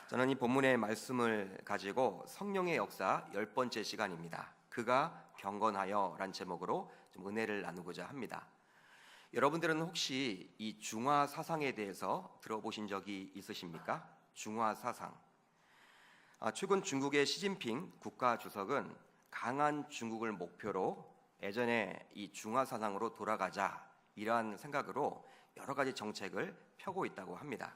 저는 이 본문의 말씀을 가지고 성령의 역사 10번째 시간입니다. 그가 경건하여 란 제목으로 좀 은혜를 나누고자 합니다. 여러분들은 혹시 이 중화 사상에 대해서 들어보신 적이 있으십니까? 중화 사상. 최근 중국의 시진핑 국가주석은 강한 중국을 목표로 예전에 이 중화 사상으로 돌아가자 이러한 생각으로 여러 가지 정책을 펴고 있다고 합니다.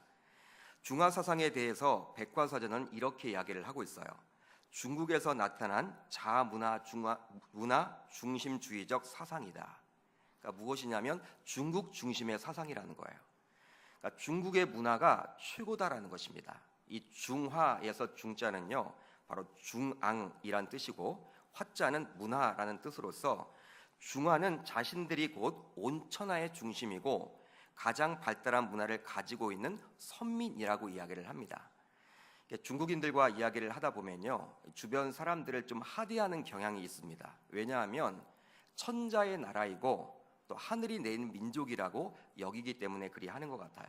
중화 사상에 대해서 백과사전은 이렇게 이야기를 하고 있어요. 중국에서 나타난 자문화 문화 중심주의적 사상이다. 그러니까 무엇이냐면 중국 중심의 사상이라는 거예요. 그러니까 중국의 문화가 최고다라는 것입니다. 이 중화에서 중자는요, 바로 중앙이란 뜻이고 화자는 문화라는 뜻으로서 중화는 자신들이 곧 온 천하의 중심이고 가장 발달한 문화를 가지고 있는 선민이라고 이야기를 합니다. 중국인들과 이야기를 하다 보면요, 주변 사람들을 좀 하대하는 경향이 있습니다. 왜냐하면 천자의 나라이고 또 하늘이 내린 민족이라고 여기기 때문에 그리 하는 것 같아요.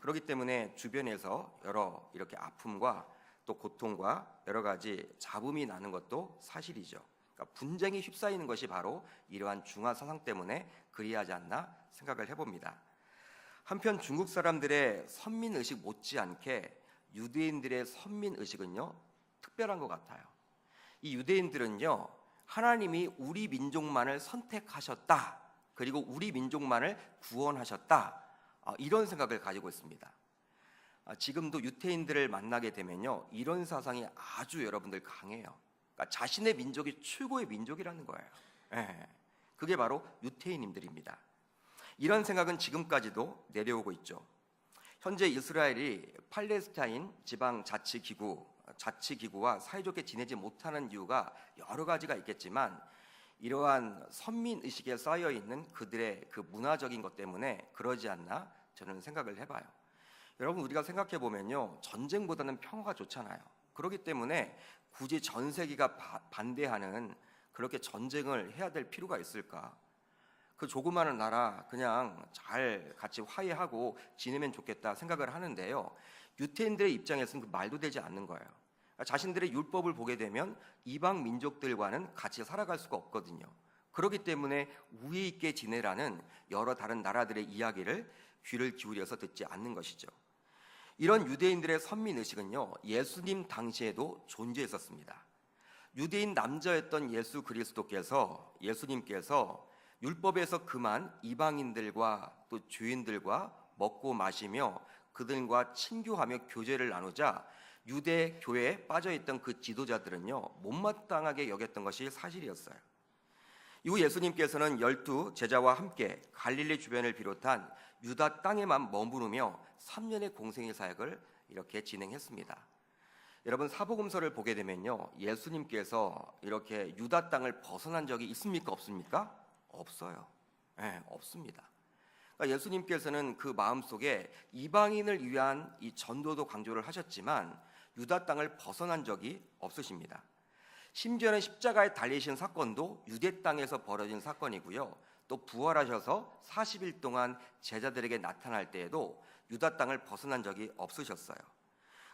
그렇기 때문에 주변에서 여러 이렇게 아픔과 또 고통과 여러 가지 잡음이 나는 것도 사실이죠. 그러니까 분쟁이 휩싸이는 것이 바로 이러한 중화 사상 때문에 그리하지 않나 생각을 해봅니다. 한편 중국 사람들의 선민의식 못지않게 유대인들의 선민의식은요, 특별한 것 같아요. 이 유대인들은요, 하나님이 우리 민족만을 선택하셨다, 그리고 우리 민족만을 구원하셨다, 이런 생각을 가지고 있습니다. 지금도 유태인들을 만나게 되면요, 이런 사상이 아주 여러분들 강해요. 그러니까 자신의 민족이 최고의 민족이라는 거예요. 그게 바로 유태인님들입니다. 이런 생각은 지금까지도 내려오고 있죠. 현재 이스라엘이 팔레스타인 지방 자치기구와 사이좋게 지내지 못하는 이유가 여러 가지가 있겠지만 이러한 선민의식에 쌓여있는 그들의 그 문화적인 것 때문에 그러지 않나 저는 생각을 해봐요. 여러분, 우리가 생각해보면요, 전쟁보다는 평화가 좋잖아요. 그렇기 때문에 굳이 전 세계가 반대하는 그렇게 전쟁을 해야 될 필요가 있을까? 그 조그마한 나라 그냥 잘 같이 화해하고 지내면 좋겠다 생각을 하는데요, 유태인들의 입장에서는 그 말도 되지 않는 거예요. 자신들의 율법을 보게 되면 이방 민족들과는 같이 살아갈 수가 없거든요. 그렇기 때문에 우애 있게 지내라는 여러 다른 나라들의 이야기를 귀를 기울여서 듣지 않는 것이죠. 이런 유대인들의 선민의식은요, 예수님 당시에도 존재했었습니다. 유대인 남자였던 예수 그리스도께서, 예수님께서 율법에서 그만 이방인들과 또 죄인들과 먹고 마시며 그들과 친교하며 교제를 나누자 유대 교회에 빠져있던 그 지도자들은요, 못마땅하게 여겼던 것이 사실이었어요. 이후 예수님께서는 12 제자와 함께 갈릴리 주변을 비롯한 유다 땅에만 머무르며 3년의 공생의 사역을 이렇게 진행했습니다. 여러분, 사복음서를 보게 되면요, 예수님께서 이렇게 유다 땅을 벗어난 적이 있습니까? 없습니까? 없어요. 없습니다. 그러니까 예수님께서는 그 마음속에 이방인을 위한 이 전도도 강조를 하셨지만 유다 땅을 벗어난 적이 없으십니다. 심지어는 십자가에 달리신 사건도 유대 땅에서 벌어진 사건이고요, 또 부활하셔서 40일 동안 제자들에게 나타날 때에도 유다 땅을 벗어난 적이 없으셨어요.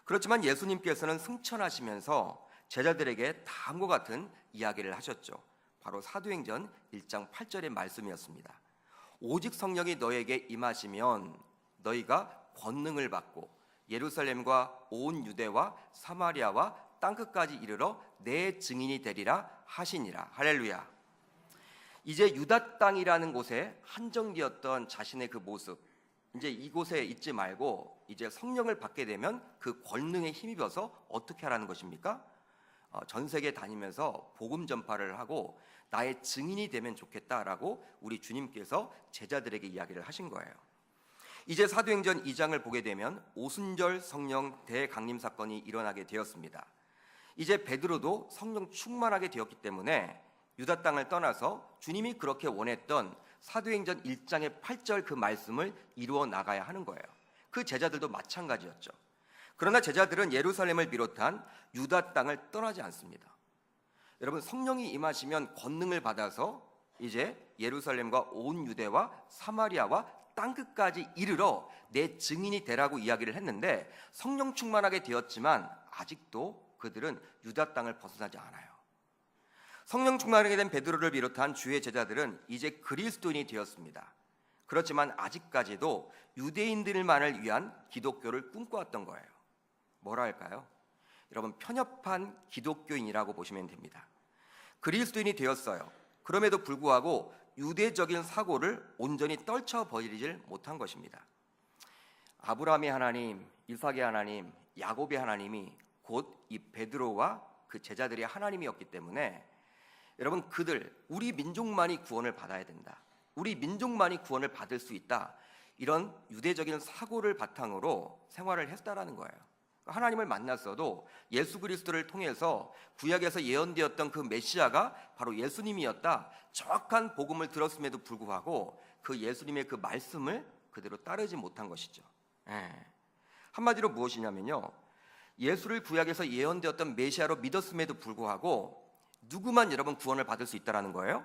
그렇지만 예수님께서는 승천하시면서 제자들에게 다음과 같은 이야기를 하셨죠. 바로 사도행전 1장 8절의 말씀이었습니다. 오직 성령이 너에게 임하시면 너희가 권능을 받고 예루살렘과 온 유대와 사마리아와 땅끝까지 이르러 내 증인이 되리라 하시니라. 할렐루야. 이제 유다 땅이라는 곳에 한정되었던 자신의 그 모습, 이제 이곳에 있지 말고 이제 성령을 받게 되면 그 권능에 힘입어서 어떻게 하라는 것입니까? 전 세계 다니면서 복음 전파를 하고 나의 증인이 되면 좋겠다라고 우리 주님께서 제자들에게 이야기를 하신 거예요. 이제 사도행전 2장을 보게 되면 오순절 성령 대강림 사건이 일어나게 되었습니다. 이제 베드로도 성령 충만하게 되었기 때문에 유다 땅을 떠나서 주님이 그렇게 원했던 사도행전 1장의 8절 그 말씀을 이루어 나가야 하는 거예요. 그 제자들도 마찬가지였죠. 그러나 제자들은 예루살렘을 비롯한 유다 땅을 떠나지 않습니다. 여러분, 성령이 임하시면 권능을 받아서 이제 예루살렘과 온 유대와 사마리아와 땅끝까지 이르러 내 증인이 되라고 이야기를 했는데 성령 충만하게 되었지만 아직도 그들은 유다 땅을 벗어나지 않아요. 성령 충만하게 된 베드로를 비롯한 주의 제자들은 이제 그리스도인이 되었습니다. 그렇지만 아직까지도 유대인들만을 위한 기독교를 꿈꿔왔던 거예요. 뭐라 할까요? 여러분, 편협한 기독교인이라고 보시면 됩니다. 그리스도인이 되었어요. 그럼에도 불구하고 유대적인 사고를 온전히 떨쳐버리질 못한 것입니다. 아브라함의 하나님, 이삭의 하나님, 야곱의 하나님이 곧 이 베드로와 그 제자들의 하나님이었기 때문에 여러분, 그들, 우리 민족만이 구원을 받아야 된다, 우리 민족만이 구원을 받을 수 있다, 이런 유대적인 사고를 바탕으로 생활을 했다라는 거예요. 하나님을 만났어도 예수 그리스도를 통해서 구약에서 예언되었던 그 메시아가 바로 예수님이었다, 정확한 복음을 들었음에도 불구하고 그 예수님의 그 말씀을 그대로 따르지 못한 것이죠. 한마디로 무엇이냐면요, 예수를 구약에서 예언되었던 메시아로 믿었음에도 불구하고 누구만 여러분 구원을 받을 수 있다라는 거예요?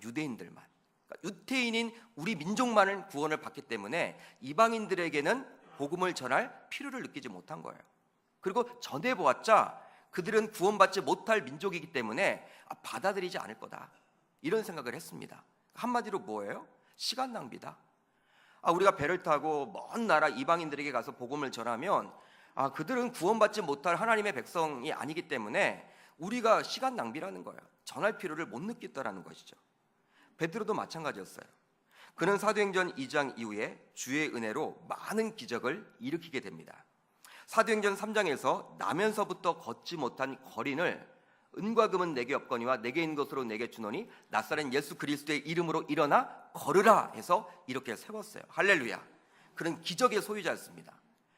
유대인들만. 그러니까 유태인인 우리 민족만은 구원을 받기 때문에 이방인들에게는 복음을 전할 필요를 느끼지 못한 거예요. 그리고 전해보았자 그들은 구원받지 못할 민족이기 때문에 받아들이지 않을 거다, 이런 생각을 했습니다. 한마디로 뭐예요? 시간 낭비다. 우리가 배를 타고 먼 나라 이방인들에게 가서 복음을 전하면 그들은 구원받지 못할 하나님의 백성이 아니기 때문에 우리가 시간 낭비라는 거예요. 전할 필요를 못 느꼈다라는 것이죠. 베드로도 마찬가지였어요. 그는 사도행전 2장 이후에 주의 은혜로 많은 기적을 일으키게 됩니다. 사도행전 3장에서 나면서부터 걷지 못한 거린을 은과 금은 내게 없거니와 내게 있는 것으로 내게 주노니 나사렛 예수 그리스도의 이름으로 일어나 걸으라 해서 이렇게 세웠어요. 할렐루야. 그는 기적의 소유자였습니다.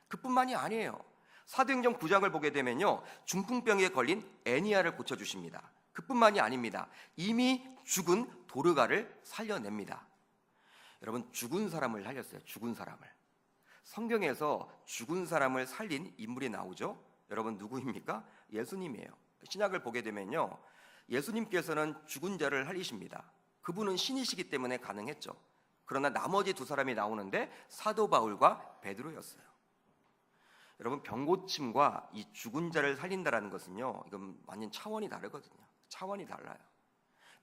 그뿐만이 아니에요. 사도행전 9장을 보게 되면요, 중풍병에 걸린 애니아를 고쳐주십니다. 그뿐만이 아닙니다. 이미 죽은 도르가를 살려냅니다. 여러분, 죽은 사람을 살렸어요. 죽은 사람을. 성경에서 죽은 사람을 살린 인물이 나오죠. 여러분, 누구입니까? 예수님이에요. 신약을 보게 되면요, 예수님께서는 죽은 자를 살리십니다. 그분은 신이시기 때문에 가능했죠. 그러나 나머지 두 사람이 나오는데 사도 바울과 베드로였어요. 여러분, 병고침과 이 죽은 자를 살린다라는 것은요, 이건 완전 차원이 다르거든요. 차원이 달라요.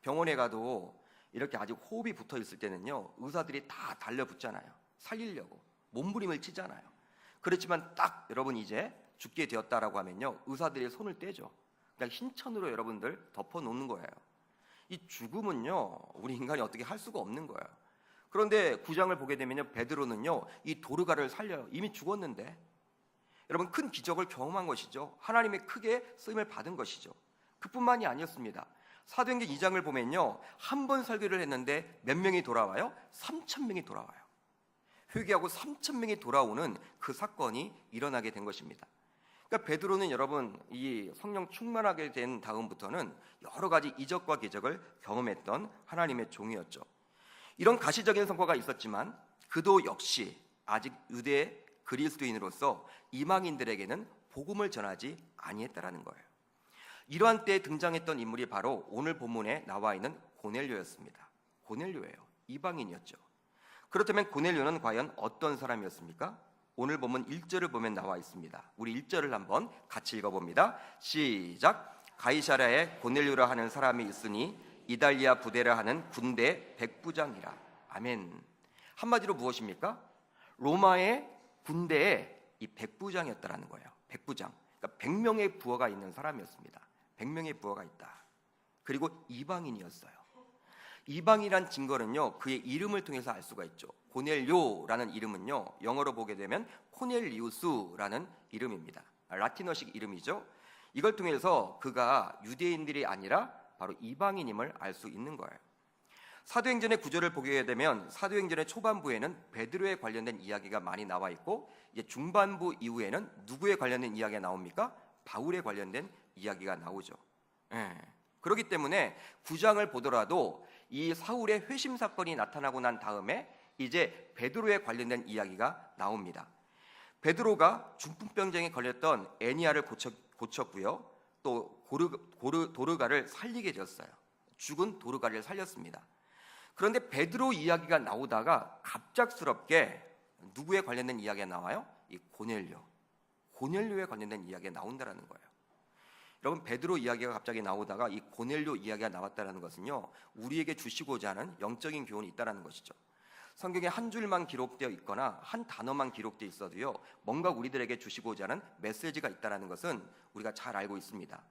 병원에 가도 이렇게 아직 호흡이 붙어 있을 때는요, 의사들이 다 달려붙잖아요. 살리려고 몸부림을 치잖아요. 그렇지만 딱 여러분 이제 죽게 되었다라고 하면요, 의사들이 손을 떼죠. 그냥 흰 천으로 여러분들 덮어 놓는 거예요. 이 죽음은요, 우리 인간이 어떻게 할 수가 없는 거예요. 그런데 9장을 보게 되면요, 베드로는요, 이 도르가를 살려요. 이미 죽었는데. 여러분, 큰 기적을 경험한 것이죠. 하나님의 크게 쓰임을 받은 것이죠. 그뿐만이 아니었습니다. 사도행전 2장을 보면요, 한 번 설교를 했는데 몇 명이 돌아와요? 3,000명이 돌아와요. 회개하고 3,000명이 돌아오는 그 사건이 일어나게 된 것입니다. 그러니까 베드로는 여러분, 이 성령 충만하게 된 다음부터는 여러 가지 이적과 기적을 경험했던 하나님의 종이었죠. 이런 가시적인 성과가 있었지만 그도 역시 아직 유대 그리스도인으로서 이방인들에게는 복음을 전하지 아니했다라는 거예요. 이러한 때에 등장했던 인물이 바로 오늘 본문에 나와 있는 고넬료였습니다. 고넬료예요. 이방인이었죠. 그렇다면 고넬료는 과연 어떤 사람이었습니까? 오늘 본문 1절을 보면 나와 있습니다. 우리 1절을 한번 같이 읽어봅니다. 시작. 가이사랴에 고넬료라 하는 사람이 있으니 이달리아 부대라 하는 군대 백부장이라. 아멘. 한마디로 무엇입니까? 로마의 군대에 이 백부장이었다라는 거예요. 백부장. 그러니까 100명의 부하가 있는 사람이었습니다. 100명의 부하가 있다. 그리고 이방인이었어요. 이방이란 증거는요, 그의 이름을 통해서 알 수가 있죠. 고넬료라는 이름은요, 영어로 보게 되면 코넬리우스라는 이름입니다. 라틴어식 이름이죠. 이걸 통해서 그가 유대인들이 아니라 바로 이방인임을 알 수 있는 거예요. 사도행전의 구조를 보게 되면 사도행전의 초반부에는 베드로에 관련된 이야기가 많이 나와 있고, 이제 중반부 이후에는 누구에 관련된 이야기가 나옵니까? 바울에 관련된 이야기가 나오죠. 그렇기 때문에 9장을 보더라도 이 사울의 회심 사건이 나타나고 난 다음에 이제 베드로에 관련된 이야기가 나옵니다. 베드로가 중풍병증에 걸렸던 애니아를 고쳤고요. 또 도르가를 살리게 되었어요. 죽은 도르가를 살렸습니다. 그런데 베드로 이야기가 나오다가 갑작스럽게 누구에 관련된 이야기가 나와요? 이 고넬료에 관련된 이야기가 나온다라는 거예요. 여러분, 베드로 이야기가 갑자기 나오다가 이 고넬료 이야기가 나왔다라는 것은요, 우리에게 주시고자 하는 영적인 교훈이 있다라는 것이죠. 성경에 한 줄만 기록되어 있거나 한 단어만 기록되어 있어도요, 뭔가 우리들에게 주시고자 하는 메시지가 있다라는 것은 우리가 잘 알고 있습니다.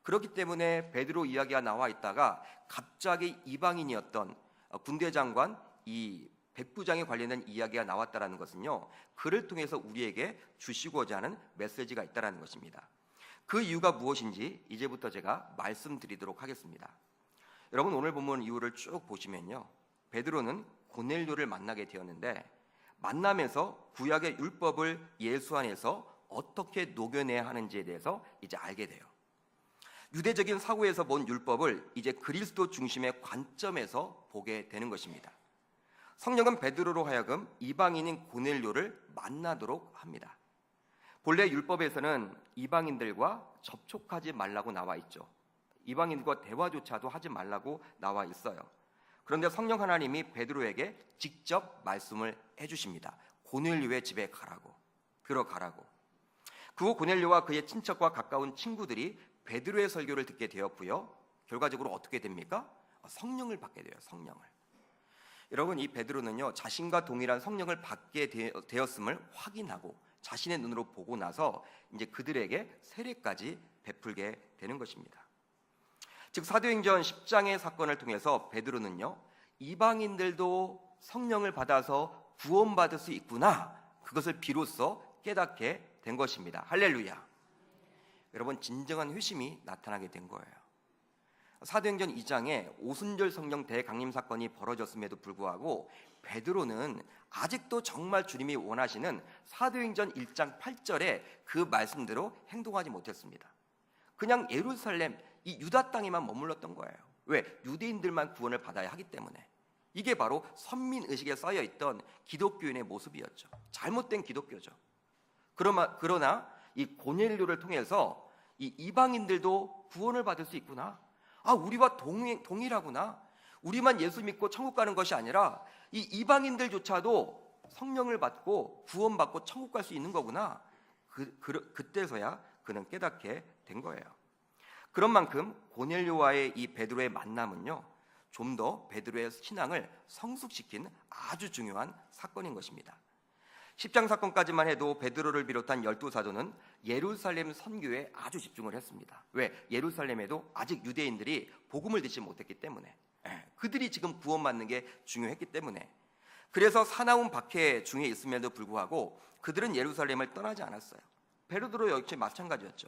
그렇기 때문에 베드로 이야기가 나와 있다가 갑자기 이방인이었던 군대장관 이 백부장에 관련된 이야기가 나왔다라는 것은요, 그를 통해서 우리에게 주시고자 하는 메시지가 있다라는 것입니다. 그 이유가 무엇인지 이제부터 제가 말씀드리도록 하겠습니다. 여러분, 오늘 본문 이유를 쭉 보시면요, 베드로는 고넬료를 만나게 되었는데, 만나면서 구약의 율법을 예수 안에서 어떻게 녹여내야 하는지에 대해서 이제 알게 돼요. 유대적인 사고에서 본 율법을 이제 그리스도 중심의 관점에서 보게 되는 것입니다. 성령은 베드로로 하여금 이방인인 고넬료를 만나도록 합니다. 본래 율법에서는 이방인들과 접촉하지 말라고 나와 있죠. 이방인과 대화조차도 하지 말라고 나와 있어요. 그런데 성령 하나님이 베드로에게 직접 말씀을 해주십니다. 고넬료의 집에 들어가라고. 그 후 고넬료와 그의 친척과 가까운 친구들이 베드로의 설교를 듣게 되었고요, 결과적으로 어떻게 됩니까? 성령을 받게 돼요. 성령을. 여러분, 이 베드로는요, 자신과 동일한 성령을 받게 되었음을 확인하고 자신의 눈으로 보고 나서 이제 그들에게 세례까지 베풀게 되는 것입니다. 즉, 사도행전 10장의 사건을 통해서 베드로는요, 이방인들도 성령을 받아서 구원받을 수 있구나, 그것을 비로소 깨닫게 된 것입니다. 할렐루야. 여러분, 진정한 회심이 나타나게 된 거예요. 사도행전 2장에 오순절 성령 대강림 사건이 벌어졌음에도 불구하고 베드로는 아직도 정말 주님이 원하시는 사도행전 1장 8절에 그 말씀대로 행동하지 못했습니다. 그냥 예루살렘, 이 유다 땅에만 머물렀던 거예요. 왜? 유대인들만 구원을 받아야 하기 때문에. 이게 바로 선민의식에 쌓여있던 기독교인의 모습이었죠. 잘못된 기독교죠. 그러나 이 고넬료를 통해서 이 이방인들도 구원을 받을 수 있구나, 우리와 동일하구나, 우리만 예수 믿고 천국 가는 것이 아니라 이 이방인들조차도 성령을 받고 구원받고 천국 갈 수 있는 거구나, 그때서야 그는 깨닫게 된 거예요. 그런 만큼 고넬료와의 이 베드로의 만남은요, 좀 더 베드로의 신앙을 성숙시킨 아주 중요한 사건인 것입니다. 10장 사건까지만 해도 베드로를 비롯한 12사도는 예루살렘 선교에 아주 집중을 했습니다. 왜? 예루살렘에도 아직 유대인들이 복음을 듣지 못했기 때문에, 그들이 지금 구원받는 게 중요했기 때문에. 그래서 사나운 박해 중에 있음에도 불구하고 그들은 예루살렘을 떠나지 않았어요. 베드로 역시 마찬가지였죠.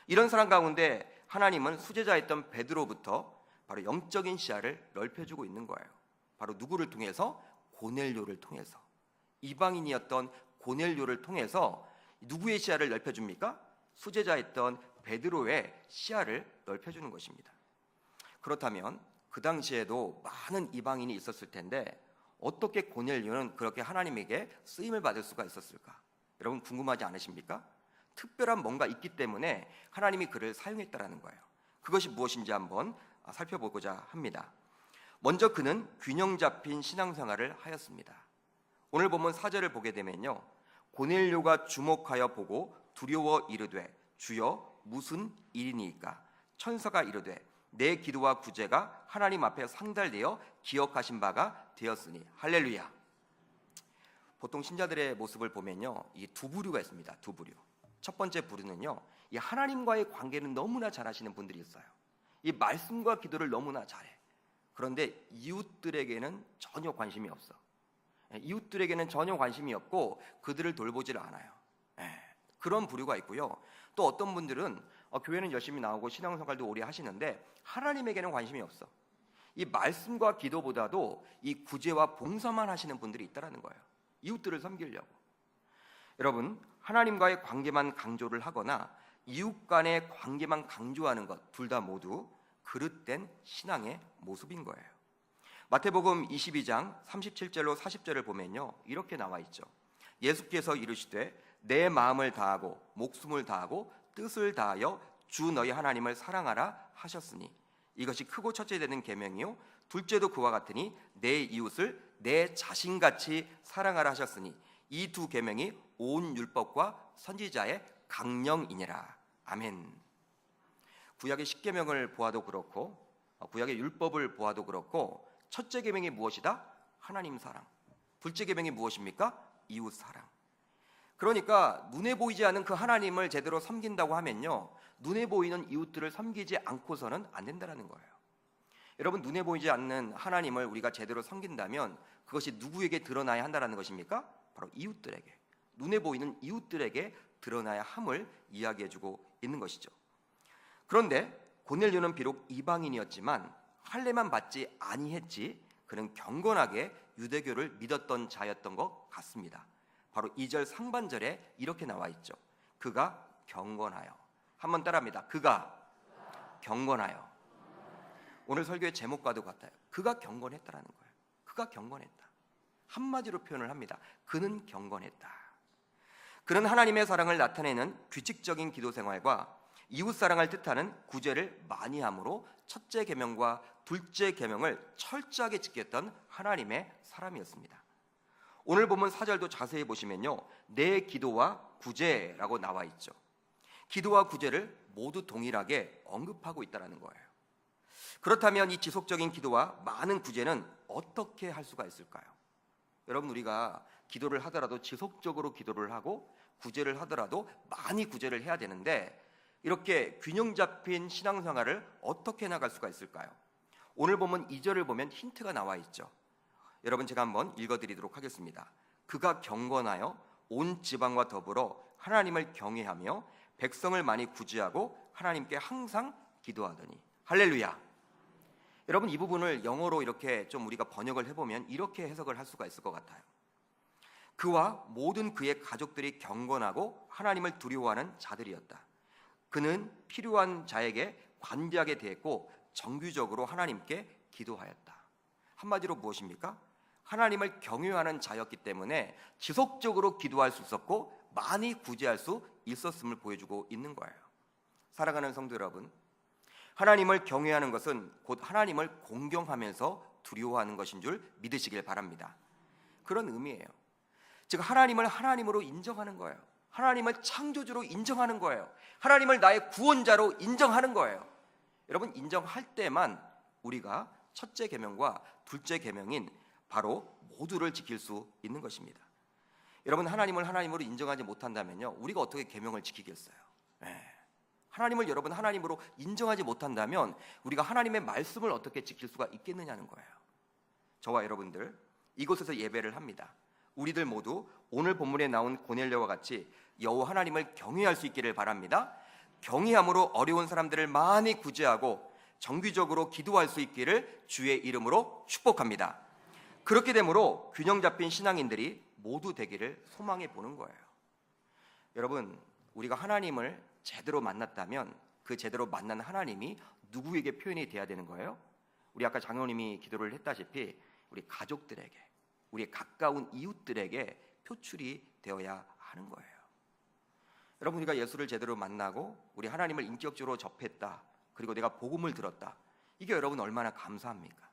이런 사람 가운데 하나님은 수제자였던 베드로부터 바로 영적인 시야를 넓혀주고 있는 거예요. 바로 누구를 통해서? 고넬료를 통해서. 이방인이었던 고넬료를 통해서 누구의 시야를 넓혀줍니까? 수제자였던 베드로의 시야를 넓혀주는 것입니다. 그렇다면 그 당시에도 많은 이방인이 있었을 텐데 어떻게 고넬료는 그렇게 하나님에게 쓰임을 받을 수가 있었을까? 여러분, 궁금하지 않으십니까? 특별한 뭔가 있기 때문에 하나님이 그를 사용했다라는 거예요. 그것이 무엇인지 한번 살펴보고자 합니다. 먼저 그는 균형 잡힌 신앙생활을 하였습니다. 오늘 본문 4절을 보게 되면요, 고넬료가 주목하여 보고 두려워 이르되 주여 무슨 일이니까? 천사가 이르되 내 기도와 구제가 하나님 앞에 상달되어 기억하신 바가 되었으니. 할렐루야. 보통 신자들의 모습을 보면요, 이 두 부류가 있습니다. 두 부류. 첫 번째 부류는요, 이 하나님과의 관계는 너무나 잘하시는 분들이 있어요. 이 말씀과 기도를 너무나 잘해. 그런데 이웃들에게는 전혀 관심이 없어. 이웃들에게는 전혀 관심이 없고 그들을 돌보질 않아요. 그런 부류가 있고요. 또 어떤 분들은 교회는 열심히 나오고 신앙생활도 오래 하시는데 하나님에게는 관심이 없어. 이 말씀과 기도보다도 이 구제와 봉사만 하시는 분들이 있다라는 거예요. 이웃들을 섬기려고. 여러분, 하나님과의 관계만 강조를 하거나 이웃 간의 관계만 강조하는 것, 둘 다 모두 그릇된 신앙의 모습인 거예요. 마태복음 22장 37절로 40절을 보면요, 이렇게 나와 있죠. 예수께서 이르시되 내 마음을 다하고 목숨을 다하고 뜻을 다하여 주 너희 하나님을 사랑하라 하셨으니 이것이 크고 첫째 되는 계명이요 둘째도 그와 같으니 내 이웃을 내 자신같이 사랑하라 하셨으니 이 두 계명이 온 율법과 선지자의 강령이니라. 아멘. 구약의 십계명을 보아도 그렇고 구약의 율법을 보아도 그렇고 첫째 계명이 무엇이다? 하나님 사랑. 둘째 계명이 무엇입니까? 이웃 사랑. 그러니까 눈에 보이지 않는 그 하나님을 제대로 섬긴다고 하면요 눈에 보이는 이웃들을 섬기지 않고서는 안 된다는 거예요. 여러분, 눈에 보이지 않는 하나님을 우리가 제대로 섬긴다면 그것이 누구에게 드러나야 한다는 것입니까? 바로 이웃들에게, 눈에 보이는 이웃들에게 드러나야 함을 이야기해주고 있는 것이죠. 그런데 고넬료는 비록 이방인이었지만 할례만 받지 아니했지 그는 경건하게 유대교를 믿었던 자였던 것 같습니다. 바로 2절 상반절에 이렇게 나와 있죠. 그가 경건하여. 한번 따라합니다. 그가 경건하여. 오늘 설교의 제목과도 같아요. 그가 경건했다라는 거예요. 그가 경건했다. 한마디로 표현을 합니다. 그는 경건했다. 그는 하나님의 사랑을 나타내는 규칙적인 기도 생활과 이웃 사랑을 뜻하는 구제를 많이 함으로 첫째 계명과 둘째 계명을 철저하게 지켰던 하나님의 사람이었습니다. 오늘 본문 4절도 자세히 보시면요 내 기도와 구제라고 나와 있죠. 기도와 구제를 모두 동일하게 언급하고 있다는 거예요. 그렇다면 이 지속적인 기도와 많은 구제는 어떻게 할 수가 있을까요? 여러분, 우리가 기도를 하더라도 지속적으로 기도를 하고 구제를 하더라도 많이 구제를 해야 되는데 이렇게 균형 잡힌 신앙생활을 어떻게 나갈 수가 있을까요? 오늘 보면 2절을 보면 힌트가 나와 있죠. 여러분, 제가 한번 읽어드리도록 하겠습니다. 그가 경건하여 온 지방과 더불어 하나님을 경외하며 백성을 많이 구제하고 하나님께 항상 기도하더니. 할렐루야. 여러분, 이 부분을 영어로 이렇게 좀 우리가 번역을 해보면 이렇게 해석을 할 수가 있을 것 같아요. 그와 모든 그의 가족들이 경건하고 하나님을 두려워하는 자들이었다. 그는 필요한 자에게 관대하게 대했고 정규적으로 하나님께 기도하였다. 한마디로 무엇입니까? 하나님을 경외하는 자였기 때문에 지속적으로 기도할 수 있었고 많이 구제할 수 있었음을 보여주고 있는 거예요. 사랑하는 성도 여러분, 하나님을 경외하는 것은 곧 하나님을 공경하면서 두려워하는 것인 줄 믿으시길 바랍니다. 그런 의미예요. 즉 하나님을 하나님으로 인정하는 거예요. 하나님을 창조주로 인정하는 거예요. 하나님을 나의 구원자로 인정하는 거예요. 여러분, 인정할 때만 우리가 첫째 계명과 둘째 계명인 바로 모두를 지킬 수 있는 것입니다. 여러분, 하나님을 하나님으로 인정하지 못한다면요 우리가 어떻게 계명을 지키겠어요? 하나님을 여러분 하나님으로 인정하지 못한다면 우리가 하나님의 말씀을 어떻게 지킬 수가 있겠느냐는 거예요. 저와 여러분들 이곳에서 예배를 합니다. 우리들 모두 오늘 본문에 나온 고넬료와 같이 여호와 하나님을 경외할 수 있기를 바랍니다. 경외함으로 어려운 사람들을 많이 구제하고 정기적으로 기도할 수 있기를 주의 이름으로 축복합니다. 그렇게 되므로 균형 잡힌 신앙인들이 모두 되기를 소망해 보는 거예요. 여러분, 우리가 하나님을 제대로 만났다면 그 제대로 만난 하나님이 누구에게 표현이 돼야 되는 거예요? 우리 아까 장로님이 기도를 했다시피 우리 가족들에게, 우리 가까운 이웃들에게 표출이 되어야 하는 거예요. 여러분, 우리가 예수를 제대로 만나고 우리 하나님을 인격적으로 접했다, 그리고 내가 복음을 들었다, 이게 여러분 얼마나 감사합니까?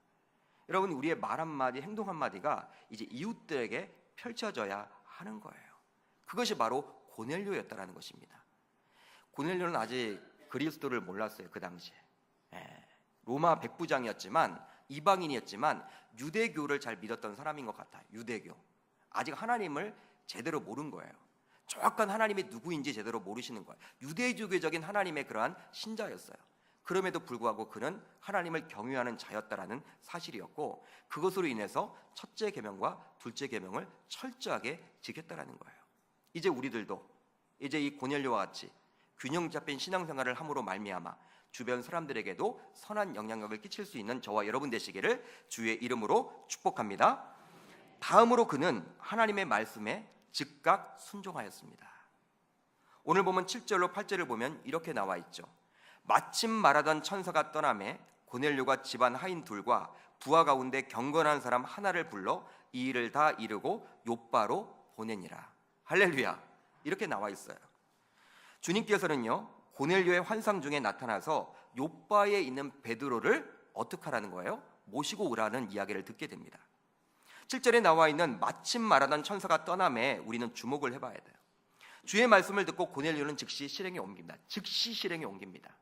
여러분, 우리의 말 한마디, 행동 한마디가 이제 이웃들에게 펼쳐져야 하는 거예요. 그것이 바로 고넬료였다라는 것입니다. 고넬료는 아직 그리스도를 몰랐어요. 그 당시에 로마 백부장이었지만, 이방인이었지만 유대교를 잘 믿었던 사람인 것 같아요. 유대교, 아직 하나님을 제대로 모른 거예요. 정확한 하나님이 누구인지 제대로 모르시는 거예요. 유대주교적인 하나님의 그러한 신자였어요. 그럼에도 불구하고 그는 하나님을 경외하는 자였다라는 사실이었고, 그것으로 인해서 첫째 계명과 둘째 계명을 철저하게 지켰다라는 거예요. 이제 우리들도 이제 이 고넬료와 같이 균형 잡힌 신앙생활을 함으로 말미암아 주변 사람들에게도 선한 영향력을 끼칠 수 있는 저와 여러분 되시기를 주의 이름으로 축복합니다. 다음으로 그는 하나님의 말씀에 즉각 순종하였습니다. 오늘 보면 7절로 8절을 보면 이렇게 나와 있죠. 마침 말하던 천사가 떠나매 고넬료가 집안 하인 둘과 부하 가운데 경건한 사람 하나를 불러 이 일을 다 이루고 욥바로 보내니라. 할렐루야. 이렇게 나와 있어요. 주님께서는요 고넬료의 환상 중에 나타나서 욥바에 있는 베드로를 어떻게 하라는 거예요? 모시고 오라는 이야기를 듣게 됩니다. 7절에 나와 있는 마침 말하던 천사가 떠남에 우리는 주목을 해봐야 돼요. 주의 말씀을 듣고 고넬료는 즉시 실행에 옮깁니다. 즉시 실행에 옮깁니다.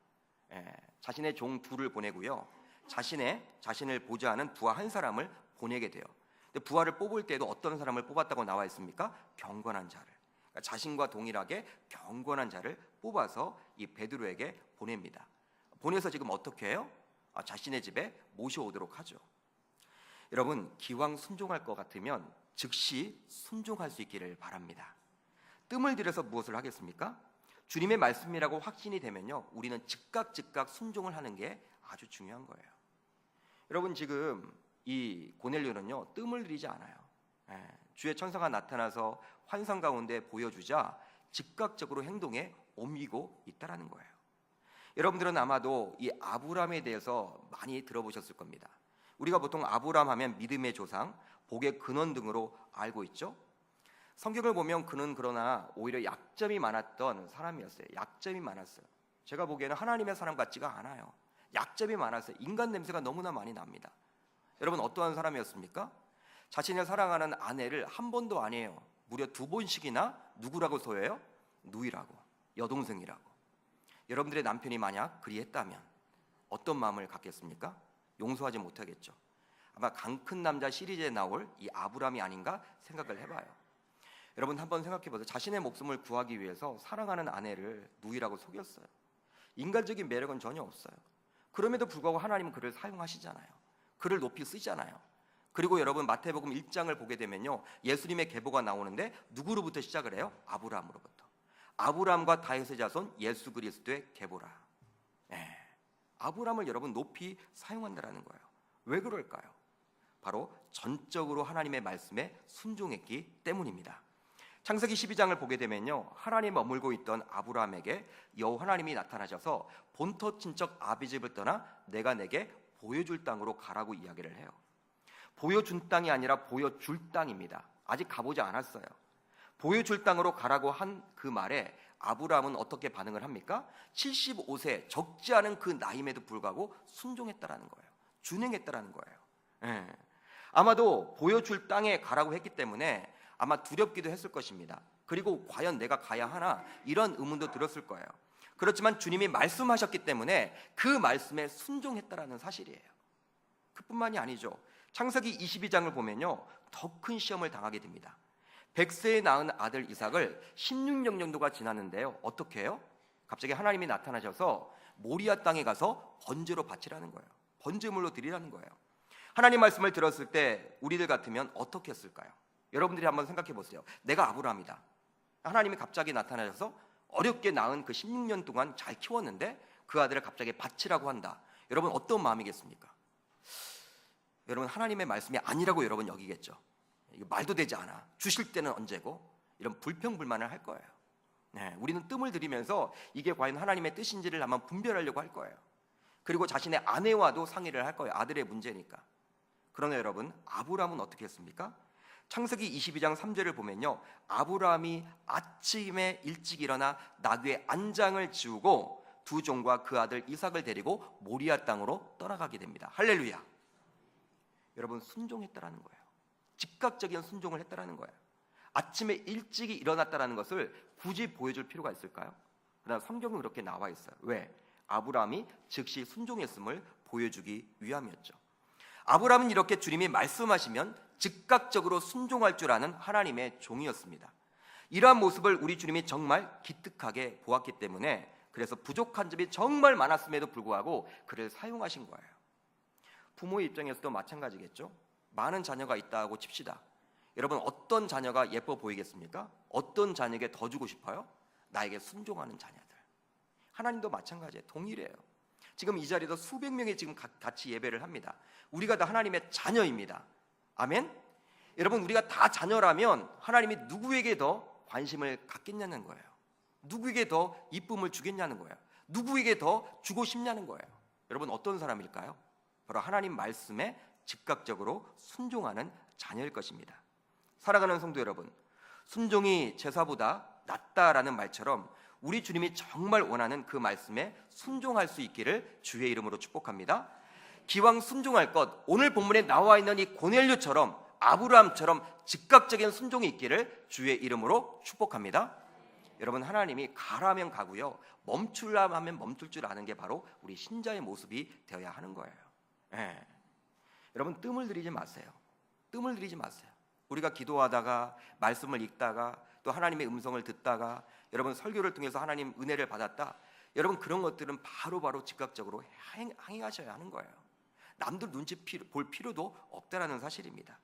자신의 종 둘을 보내고요, 자신을 보좌하는 부하 한 사람을 보내게 돼요. 근데 부하를 뽑을 때도 어떤 사람을 뽑았다고 나와 있습니까? 경건한 자를, 그러니까 자신과 동일하게 경건한 자를 뽑아서 이 베드로에게 보냅니다. 보내서 지금 어떻게 해요? 자신의 집에 모셔오도록 하죠. 여러분, 기왕 순종할 것 같으면 즉시 순종할 수 있기를 바랍니다. 뜸을 들여서 무엇을 하겠습니까? 주님의 말씀이라고 확신이 되면요, 우리는 즉각 순종을 하는 게 아주 중요한 거예요. 여러분, 지금 이 고넬료는요, 뜸을 들이지 않아요. 주의 천사가 나타나서 환상 가운데 보여주자 즉각적으로 행동에 옮기고 있다라는 거예요. 여러분들은 아마도 이 아브라함에 대해서 많이 들어보셨을 겁니다. 우리가 보통 아브라함 하면 믿음의 조상, 복의 근원 등으로 알고 있죠. 성경을 보면 그는 그러나 오히려 약점이 많았던 사람이었어요. 약점이 많았어요. 제가 보기에는 하나님의 사람 같지가 않아요. 약점이 많았어요. 인간 냄새가 너무나 많이 납니다. 여러분, 어떠한 사람이었습니까? 자신을 사랑하는 아내를 한 번도 아니에요, 무려 2번씩이나 누구라고 소해요? 누이라고, 여동생이라고. 여러분들의 남편이 만약 그리했다면 어떤 마음을 갖겠습니까? 용서하지 못하겠죠. 아마 강큰 남자 시리즈에 나올 이 아브라함이 아닌가 생각을 해봐요. 여러분, 한번 생각해보세요. 자신의 목숨을 구하기 위해서 사랑하는 아내를 누이라고 속였어요. 인간적인 매력은 전혀 없어요. 그럼에도 불구하고 하나님은 그를 사용하시잖아요. 그를 높이 쓰잖아요. 그리고 여러분, 마태복음 1장을 보게 되면요, 예수님의 계보가 나오는데 누구로부터 시작을 해요? 아브라함으로부터. 아브라함과 다윗의 자손 예수 그리스도의 계보라. 아브라함을 여러분 높이 사용한다라는 거예요. 왜 그럴까요? 바로 전적으로 하나님의 말씀에 순종했기 때문입니다. 창세기 12장을 보게 되면요, 하나님이 머물고 있던 아브라함에게 여호와 하나님이 나타나셔서 본토 친척 아비집을 떠나 내가 내게 보여줄 땅으로 가라고 이야기를 해요. 보여준 땅이 아니라 보여줄 땅입니다. 아직 가보지 않았어요. 보여줄 땅으로 가라고 한 그 말에 아브라함은 어떻게 반응을 합니까? 75세, 적지 않은 그 나이임에도 불구하고 순종했다라는 거예요. 준행했다라는 거예요. 아마도 보여줄 땅에 가라고 했기 때문에 아마 두렵기도 했을 것입니다. 그리고 과연 내가 가야 하나, 이런 의문도 들었을 거예요. 그렇지만 주님이 말씀하셨기 때문에 그 말씀에 순종했다라는 사실이에요. 그뿐만이 아니죠. 창세기 22장을 보면요, 더 큰 시험을 당하게 됩니다. 100세에 낳은 아들 이삭을 16년 정도가 지났는데요, 어떻게 해요? 갑자기 하나님이 나타나셔서 모리아 땅에 가서 번제로 바치라는 거예요. 번제물로 드리라는 거예요. 하나님 말씀을 들었을 때 우리들 같으면 어떻게 했을까요? 여러분들이 한번 생각해 보세요. 내가 아브라함이다. 하나님이 갑자기 나타나셔서 어렵게 낳은 그 16년 동안 잘 키웠는데 그 아들을 갑자기 바치라고 한다. 여러분, 어떤 마음이겠습니까? 여러분, 하나님의 말씀이 아니라고 여러분 여기겠죠. 이거 말도 되지 않아. 주실 때는 언제고? 이런 불평불만을 할 거예요. 우리는 뜸을 들이면서 이게 과연 하나님의 뜻인지를 한번 분별하려고 할 거예요. 그리고 자신의 아내와도 상의를 할 거예요. 아들의 문제니까. 그러나 여러분, 아브라함은 어떻게 했습니까? 창세기 22장 3절을 보면요, 아브라함이 아침에 일찍 일어나 나귀의 안장을 지우고 두 종과 그 아들 이삭을 데리고 모리아 땅으로 떠나가게 됩니다. 할렐루야. 여러분, 순종했다라는 거예요. 즉각적인 순종을 했다라는 거예요. 아침에 일찍이 일어났다라는 것을 굳이 보여줄 필요가 있을까요? 그러나 성경은 그렇게 나와 있어요. 왜? 아브라함이 즉시 순종했음을 보여주기 위함이었죠. 아브라함은 이렇게 주님이 말씀하시면 즉각적으로 순종할 줄 아는 하나님의 종이었습니다. 이러한 모습을 우리 주님이 정말 기특하게 보았기 때문에, 그래서 부족한 점이 정말 많았음에도 불구하고 그를 사용하신 거예요. 부모의 입장에서도 마찬가지겠죠. 많은 자녀가 있다고 칩시다. 여러분, 어떤 자녀가 예뻐 보이겠습니까? 어떤 자녀에게 더 주고 싶어요? 나에게 순종하는 자녀들. 하나님도 마찬가지예요. 동일해요. 지금 이 자리에도 수백 명이 지금 같이 예배를 합니다. 우리가 다 하나님의 자녀입니다. 아멘? 여러분, 우리가 다 자녀라면 하나님이 누구에게 더 관심을 갖겠냐는 거예요. 누구에게 더 이쁨을 주겠냐는 거예요. 누구에게 더 주고 싶냐는 거예요. 여러분, 어떤 사람일까요? 바로 하나님 말씀에 즉각적으로 순종하는 자녀일 것입니다. 사랑하는 성도 여러분, 순종이 제사보다 낫다라는 말처럼 우리 주님이 정말 원하는 그 말씀에 순종할 수 있기를 주의 이름으로 축복합니다. 기왕 순종할 것, 오늘 본문에 나와 있는 이 고넬료처럼 아브라함처럼 즉각적인 순종이 있기를 주의 이름으로 축복합니다. 여러분, 하나님이 가라면 가고요, 멈추라 하면 멈출 줄 아는 게 바로 우리 신자의 모습이 되어야 하는 거예요. 여러분, 뜸을 들이지 마세요. 뜸을 들이지 마세요. 우리가 기도하다가 말씀을 읽다가 또 하나님의 음성을 듣다가 여러분 설교를 통해서 하나님 은혜를 받았다, 여러분 그런 것들은 바로바로 즉각적으로 행하셔야 하는 거예요. 남들 눈치 볼 필요도 없다라는 사실입니다.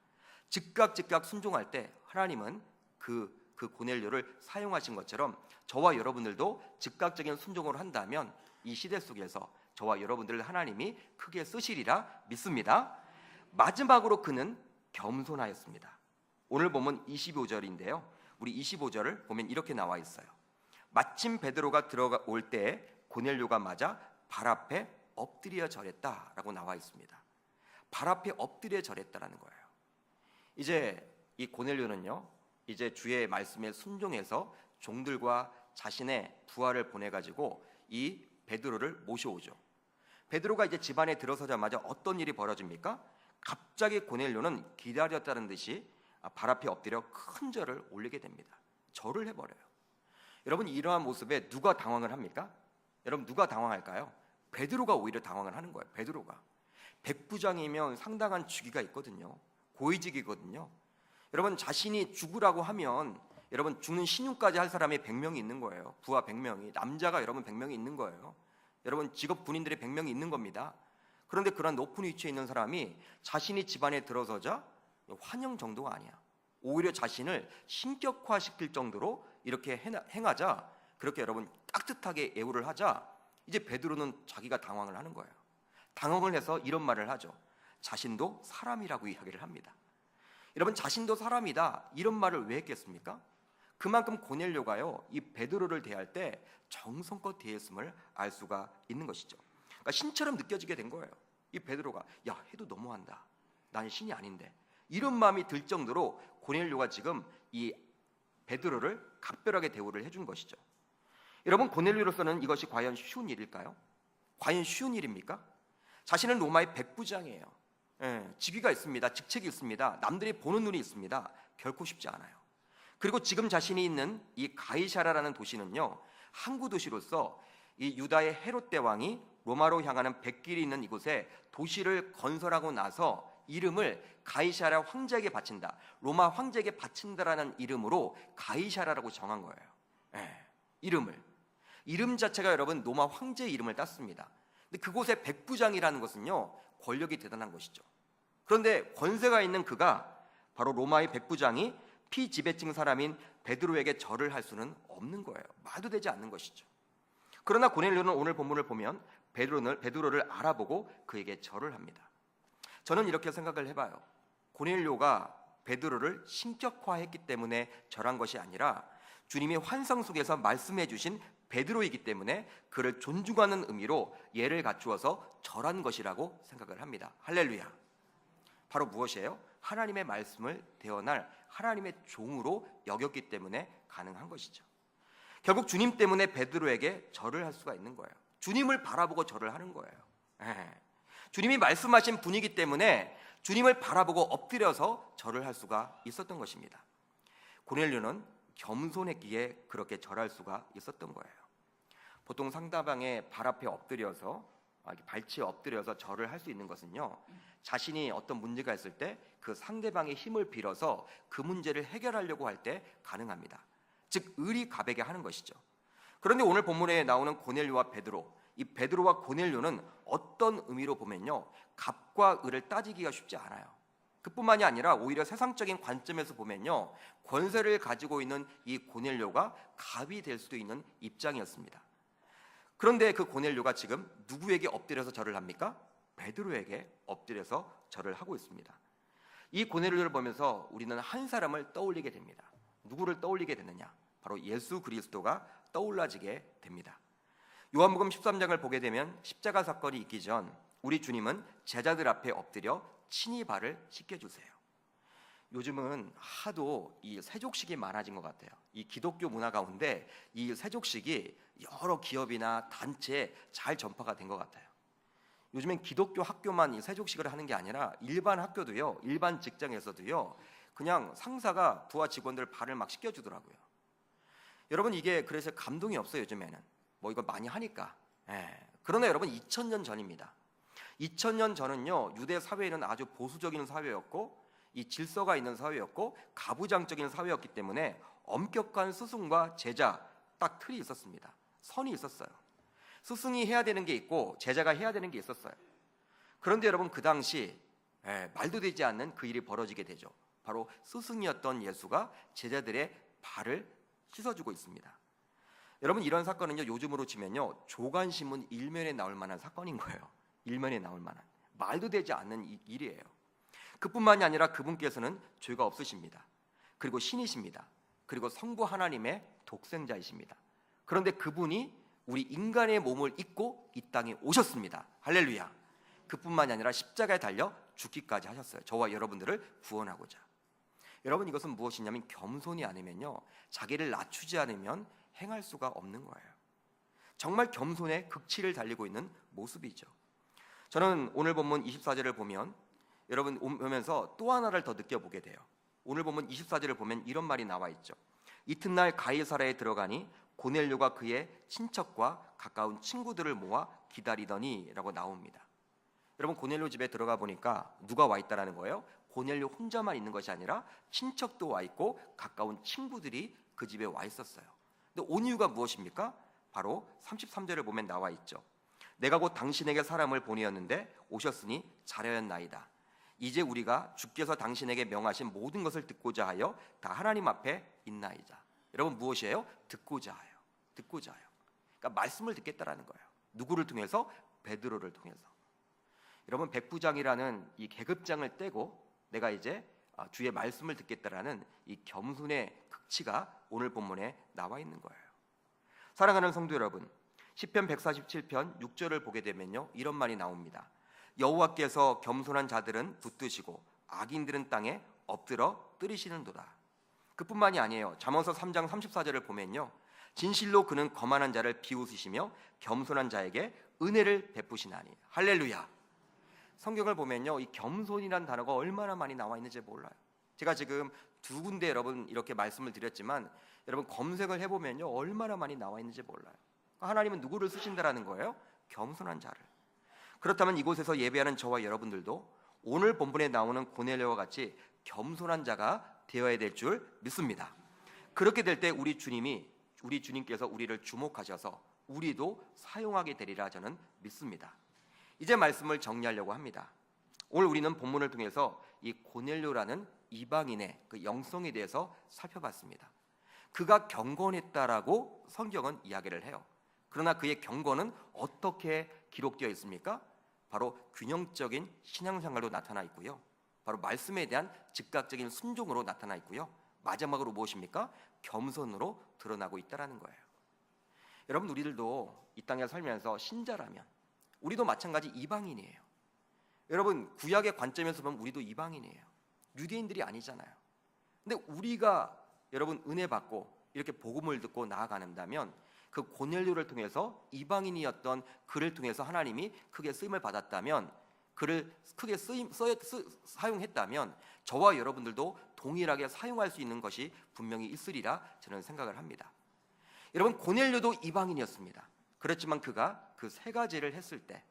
즉각 순종할 때 하나님은 그 고넬료를 사용하신 것처럼 저와 여러분들도 즉각적인 순종을 한다면 이 시대 속에서 저와 여러분들을 하나님이 크게 쓰시리라 믿습니다. 마지막으로 그는 겸손하였습니다. 오늘 보면 25절인데요. 우리 25절을 보면 이렇게 나와 있어요. 마침 베드로가 들어올 때 고넬료가 맞아 발 앞에 엎드려 절했다라고 나와 있습니다. 발 앞에 엎드려 절했다라는 거예요. 이제 이 고넬료는요, 이제 주의 말씀에 순종해서 종들과 자신의 부하를 보내가지고 이 베드로를 모셔오죠. 베드로가 이제 집안에 들어서자마자 어떤 일이 벌어집니까? 갑자기 고넬료는 기다렸다는 듯이 발 앞에 엎드려 큰 절을 올리게 됩니다. 절을 해버려요. 여러분, 이러한 모습에 누가 당황을 합니까? 여러분, 누가 당황할까요? 베드로가 오히려 당황을 하는 거예요. 베드로가 백부장이면 상당한 직위가 있거든요. 고위직이거든요. 여러분, 자신이 죽으라고 하면 여러분 죽는 신용까지 할 사람이 100명이 있는 거예요. 부하 100명이, 남자가 여러분 100명이 있는 거예요. 여러분 직업 군인들이 100명이 있는 겁니다. 그런데 그런 높은 위치에 있는 사람이 자신이 집안에 들어서자 환영 정도가 아니야. 오히려 자신을 신격화시킬 정도로 이렇게 행하자, 그렇게 여러분 따뜻하게 애우를 하자, 이제 베드로는 자기가 당황을 하는 거예요. 당황을 해서 이런 말을 하죠. 자신도 사람이라고 이야기를 합니다. 여러분, 자신도 사람이다 이런 말을 왜 했겠습니까? 그만큼 고넬료가요 이 베드로를 대할 때 정성껏 대했음을 알 수가 있는 것이죠. 그러니까 신처럼 느껴지게 된 거예요. 이 베드로가 야, 해도 너무한다, 난 신이 아닌데, 이런 마음이 들 정도로 고넬료가 지금 이 베드로를 각별하게 대우를 해준 것이죠. 여러분, 고넬료로서는 이것이 과연 쉬운 일일까요? 과연 쉬운 일입니까? 자신은 로마의 백부장이에요. 직위가 있습니다. 직책이 있습니다. 남들이 보는 눈이 있습니다. 결코 쉽지 않아요. 그리고 지금 자신이 있는 이 가이사라라는 도시는요, 항구 도시로서 이 유다의 헤롯 대왕이 로마로 향하는 백길이 있는 이곳에 도시를 건설하고 나서 이름을 가이사라 황제에게 바친다, 로마 황제에게 바친다라는 이름으로 가이사라라고 정한 거예요. 이름 자체가 여러분 로마 황제의 이름을 땄습니다. 근데 그곳의 백부장이라는 것은요 권력이 대단한 것이죠. 그런데 권세가 있는 그가, 바로 로마의 백부장이 피지배층 사람인 베드로에게 절을 할 수는 없는 거예요. 말도 되지 않는 것이죠. 그러나 고넬료는 오늘 본문을 보면 베드로를 알아보고 그에게 절을 합니다. 저는 이렇게 생각을 해봐요. 고넬료가 베드로를 신격화했기 때문에 절한 것이 아니라 주님이 환상 속에서 말씀해 주신 베드로이기 때문에 그를 존중하는 의미로 예를 갖추어서 절한 것이라고 생각을 합니다. 할렐루야. 바로 무엇이에요? 하나님의 말씀을 대언할 하나님의 종으로 여겼기 때문에 가능한 것이죠. 결국 주님 때문에 베드로에게 절을 할 수가 있는 거예요. 주님을 바라보고 절을 하는 거예요. 주님이 말씀하신 분이기 때문에 주님을 바라보고 엎드려서 절을 할 수가 있었던 것입니다. 고넬료는 겸손했기에 그렇게 절할 수가 있었던 거예요. 보통 상대방의 발 앞에 엎드려서, 발치에 엎드려서 절을 할 수 있는 것은요, 자신이 어떤 문제가 있을 때 그 상대방의 힘을 빌어서 그 문제를 해결하려고 할 때 가능합니다. 즉 의리 가백에 하는 것이죠. 그런데 오늘 본문에 나오는 고넬료와 베드로, 이 베드로와 고넬료는 어떤 의미로 보면요, 갑과 을을 따지기가 쉽지 않아요. 그뿐만이 아니라 오히려 세상적인 관점에서 보면요, 권세를 가지고 있는 이 고넬료가 갑이 될 수도 있는 입장이었습니다. 그런데 그 고넬료가 지금 누구에게 엎드려서 절을 합니까? 베드로에게 엎드려서 절을 하고 있습니다. 이 고넬료를 보면서 우리는 한 사람을 떠올리게 됩니다. 누구를 떠올리게 되느냐? 바로 예수 그리스도가 떠올라지게 됩니다. 요한복음 13장을 보게 되면 십자가 사건이 있기 전 우리 주님은 제자들 앞에 엎드려 친히 발을 씻겨주세요. 요즘은 하도 이 세족식이 많아진 것 같아요. 이 기독교 문화 가운데 이 세족식이 여러 기업이나 단체에 잘 전파가 된 것 같아요. 요즘엔 기독교 학교만 이 세족식을 하는 게 아니라 일반 학교도요, 일반 직장에서도요, 그냥 상사가 부하 직원들 발을 막 씻겨주더라고요. 여러분, 이게 그래서 감동이 없어요. 요즘에는 뭐 이거 많이 하니까. 그러나 여러분, 2000년 전입니다. 2000년 전은요, 유대 사회는 아주 보수적인 사회였고 이 질서가 있는 사회였고 가부장적인 사회였기 때문에 엄격한 스승과 제자 딱 틀이 있었습니다. 선이 있었어요. 스승이 해야 되는 게 있고 제자가 해야 되는 게 있었어요. 그런데 여러분, 그 당시 말도 되지 않는 그 일이 벌어지게 되죠. 바로 스승이었던 예수가 제자들의 발을 씻어주고 있습니다. 여러분, 이런 사건은요, 요즘으로 치면요, 조간신문 일면에 나올 만한 사건인 거예요. 일면에 나올 만한, 말도 되지 않는 일이에요. 그뿐만이 아니라 그분께서는 죄가 없으십니다. 그리고 신이십니다. 그리고 성부 하나님의 독생자이십니다. 그런데 그분이 우리 인간의 몸을 입고 이 땅에 오셨습니다. 할렐루야. 그뿐만이 아니라 십자가에 달려 죽기까지 하셨어요. 저와 여러분들을 구원하고자. 여러분, 이것은 무엇이냐면 겸손이 아니면요, 자기를 낮추지 않으면 행할 수가 없는 거예요. 정말 겸손의 극치를 달리고 있는 모습이죠. 저는 오늘 본문 24절을 보면 여러분 보면서 또 하나를 더 느껴보게 돼요. 오늘 본문 24절을 보면 이런 말이 나와 있죠. 이튿날 가이사랴에 들어가니 고넬료가 그의 친척과 가까운 친구들을 모아 기다리더니 라고 나옵니다. 여러분, 고넬료 집에 들어가 보니까 누가 와 있다라는 거예요? 고넬료 혼자만 있는 것이 아니라 친척도 와 있고 가까운 친구들이 그 집에 와 있었어요. 근데 온 이유가 무엇입니까? 바로 33절을 보면 나와 있죠. 내가 곧 당신에게 사람을 보내었는데 오셨으니 잘하였나이다. 이제 우리가 주께서 당신에게 명하신 모든 것을 듣고자 하여 다 하나님 앞에 있나이다. 여러분, 무엇이에요? 듣고자 하여. 듣고자 하여. 그러니까 말씀을 듣겠다라는 거예요. 누구를 통해서? 베드로를 통해서. 여러분, 백부장이라는 이 계급장을 떼고 내가 이제 주의 말씀을 듣겠다라는 이 겸손의 극치가 오늘 본문에 나와 있는 거예요. 사랑하는 성도 여러분, 시편 147편 6절을 보게 되면요, 이런 말이 나옵니다. 여호와께서 겸손한 자들은 붙드시고 악인들은 땅에 엎드러 뜨리시는도다. 그뿐만이 아니에요. 잠언서 3장 34절을 보면요, 진실로 그는 거만한 자를 비웃으시며 겸손한 자에게 은혜를 베푸시나니. 할렐루야. 성경을 보면요, 이 겸손이라는 단어가 얼마나 많이 나와 있는지 몰라요. 제가 지금 두 군데 여러분 이렇게 말씀을 드렸지만 여러분 검색을 해보면요, 얼마나 많이 나와 있는지 몰라요. 하나님은 누구를 쓰신다라는 거예요? 겸손한 자를. 그렇다면 이곳에서 예배하는 저와 여러분들도 오늘 본문에 나오는 고넬료와 같이 겸손한 자가 되어야 될 줄 믿습니다. 그렇게 될 때 우리 주님께서 우리를 주목하셔서 우리도 사용하게 되리라 저는 믿습니다. 이제 말씀을 정리하려고 합니다. 오늘 우리는 본문을 통해서 이 고넬료라는 이방인의 그 영성에 대해서 살펴봤습니다. 그가 경건했다라고 성경은 이야기를 해요. 그러나 그의 경건은 어떻게 기록되어 있습니까? 바로 균형적인 신앙생활로 나타나 있고요. 바로 말씀에 대한 즉각적인 순종으로 나타나 있고요. 마지막으로 무엇입니까? 겸손으로 드러나고 있다라는 거예요. 여러분, 우리들도 이 땅에 살면서 신자라면 우리도 마찬가지 이방인이에요. 여러분, 구약의 관점에서 보면 우리도 이방인이에요. 유대인들이 아니잖아요. 근데 우리가 여러분 은혜 받고 이렇게 복음을 듣고 나아간다면 그 고넬료를 통해서 이방인이었던 그를 통해서 하나님이 크게 쓰임을 받았다면, 그를 크게 사용했다면 저와 여러분들도 동일하게 사용할 수 있는 것이 분명히 있으리라 저는 생각을 합니다. 여러분, 고넬료도 이방인이었습니다. 그렇지만 그가 그 세 가지를 했을 때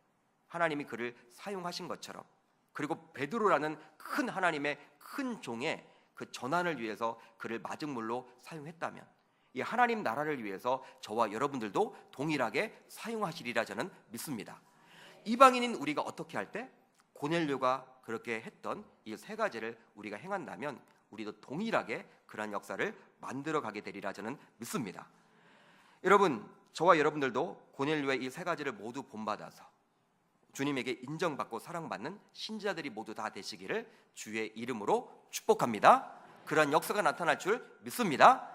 하나님이 그를 사용하신 것처럼, 그리고 베드로라는 큰 하나님의 큰 종의 그 전환을 위해서 그를 마중물로 사용했다면 이 하나님 나라를 위해서 저와 여러분들도 동일하게 사용하시리라 저는 믿습니다. 이방인인 우리가 어떻게 할 때 고넬료가 그렇게 했던 이 세 가지를 우리가 행한다면 우리도 동일하게 그러한 역사를 만들어가게 되리라 저는 믿습니다. 여러분, 저와 여러분들도 고넬료의 이 세 가지를 모두 본받아서 주님에게 인정받고 사랑받는 신자들이 모두 다 되시기를 주의 이름으로 축복합니다. 그러한 역사가 나타날 줄 믿습니다.